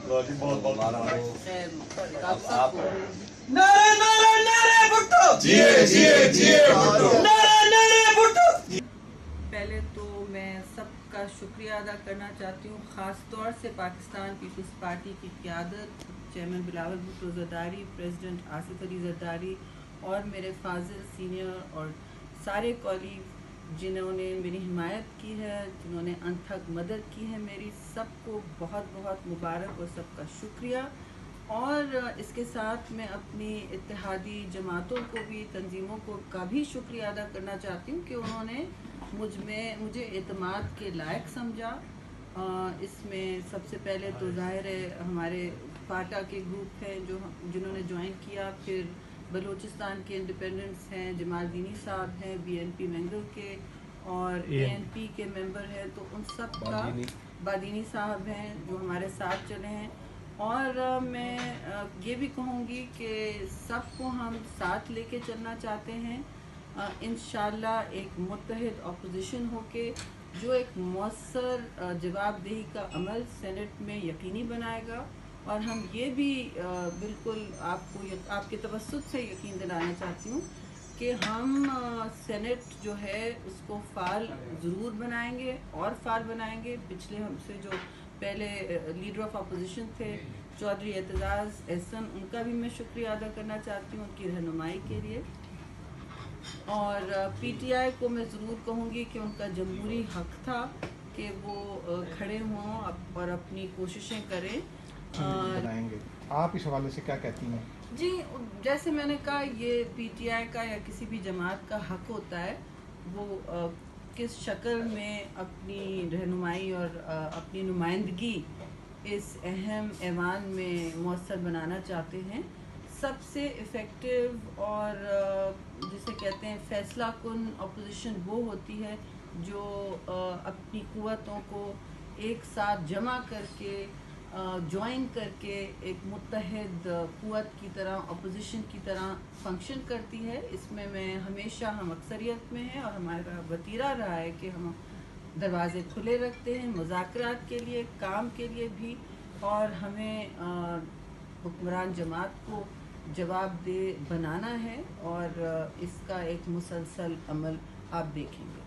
جی بہت بہت نعرے نعرے نعرے بھٹو پہلے تو میں سب کا شکریہ ادا کرنا چاہتی ہوں، خاص طور سے پاکستان پیپلز پارٹی کی قیادت، چیئرمین بلاول بھٹو زرداری، پریزیڈنٹ آصف علی زرداری اور میرے فاضل سینئر اور سارے کولیگ جنہوں نے میری حمایت کی ہے، جنہوں نے انتھک مدد کی ہے میری، سب کو بہت بہت مبارک اور سب کا شکریہ۔ اور اس کے ساتھ میں اپنی اتحادی جماعتوں کو بھی، تنظیموں کا بھی شکریہ ادا کرنا چاہتی ہوں کہ انہوں نے مجھے اعتماد کے لائق سمجھا۔ اس میں سب سے پہلے تو ظاہر ہے ہمارے فاٹا کے گروپ ہیں جنہوں نے جوائن کیا، پھر بلوچستان کے انڈیپینڈنٹس ہیں، جمال دینی صاحب ہیں BNP مینگل کے، اور ANP کے ممبر ہیں، تو ان سب کا، بادینی صاحب ہیں جو ہمارے ساتھ چلے ہیں۔ اور میں یہ بھی کہوں گی کہ سب کو ہم ساتھ لے کے چلنا چاہتے ہیں، انشاءاللہ ایک متحد اپوزیشن ہو کے جو ایک مؤثر جواب دہی کا عمل سینٹ میں یقینی بنائے گا۔ اور ہم یہ بھی بالکل آپ کے توسط سے یقین دلانا چاہتی ہوں کہ ہم سینٹ جو ہے اس کو فعال ضرور بنائیں گے اور فعال بنائیں گے۔ پچھلے ہم سے جو پہلے لیڈر آف اپوزیشن تھے چودھری اعتزاز احسن، ان کا بھی میں شکریہ ادا کرنا چاہتی ہوں ان کی رہنمائی کے لیے۔ اور PTI کو میں ضرور کہوں گی کہ ان کا جمہوری حق تھا کہ وہ کھڑے ہوں اور اپنی کوششیں کریں۔ آپ اس حوالے سے کیا کہتی ہیں؟ جی، جیسے میں نے کہا، یہ PTI کا یا کسی بھی جماعت کا حق ہوتا ہے وہ کس شکل میں اپنی رہنمائی اور اپنی نمائندگی اس اہم ایوان میں مؤثر بنانا چاہتے ہیں۔ سب سے افیکٹو اور جسے کہتے ہیں فیصلہ کن اپوزیشن وہ ہوتی ہے جو اپنی قوتوں کو ایک ساتھ جمع کر کے، جوائن کر کے ایک متحد قوت کی طرح، اپوزیشن کی طرح فنکشن کرتی ہے۔ اس میں ہمیشہ ہم اکثریت میں ہیں اور ہمارا وتیرہ رہا ہے کہ ہم دروازے کھلے رکھتے ہیں مذاکرات کے لیے، کام کے لیے بھی، اور ہمیں حکمران جماعت کو جواب دہ بنانا ہے، اور اس کا ایک مسلسل عمل آپ دیکھیں گے۔